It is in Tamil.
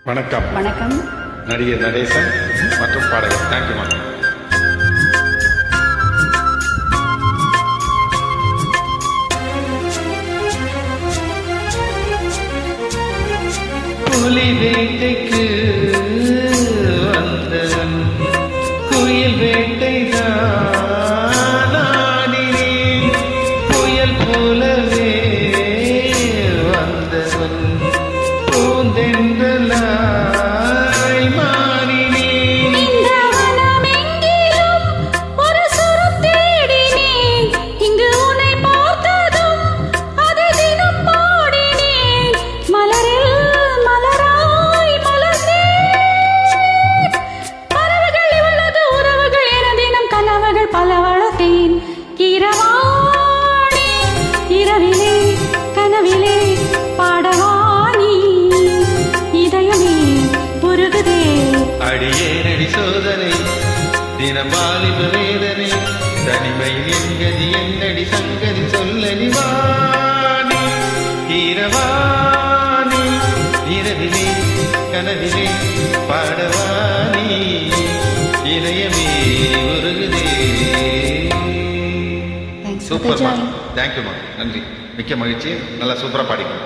வணக்கம். வணக்கம். நடிகர் நடேசன் மற்றும் பாடகர். தேங்க்யூ. புலி வேட்டைக்கு வந்தவன் குயில் வேட்டை நாடினேன், புயல் போலவே வந்தவன் பூந்தென்றலாய் மாறினேன். இந்த வனமெங்கிலும் ஒரு சுரு தேடினேன், இங்கு உன்னை பார்த்ததும் அதை தினம் பாடினேன். மலரில் மலராய் மலர்ந்தேன், பறவைகள் இவ்வளவு உறவுகள் என தினம் கனவுகள் பல வளர்த்தேன். இரவானே இரவிலே கனவிலே பாடவானி இதயமே உருகுதே. அடியேனடி சோதனை தினம் வாலிப வேதனை, தனிமையில் என்கதி என்னடி சங்கதி சொல்லடி வாணி. இரவாணி இரவிலே கனவிலே பாடவாணி இதயமே உருகுதே. சூப்பர்மா. தேங்க்யூமா. நன்றி. மிக்க மகிழ்ச்சி. நல்லா சூப்பராக பாடிக்கணும்.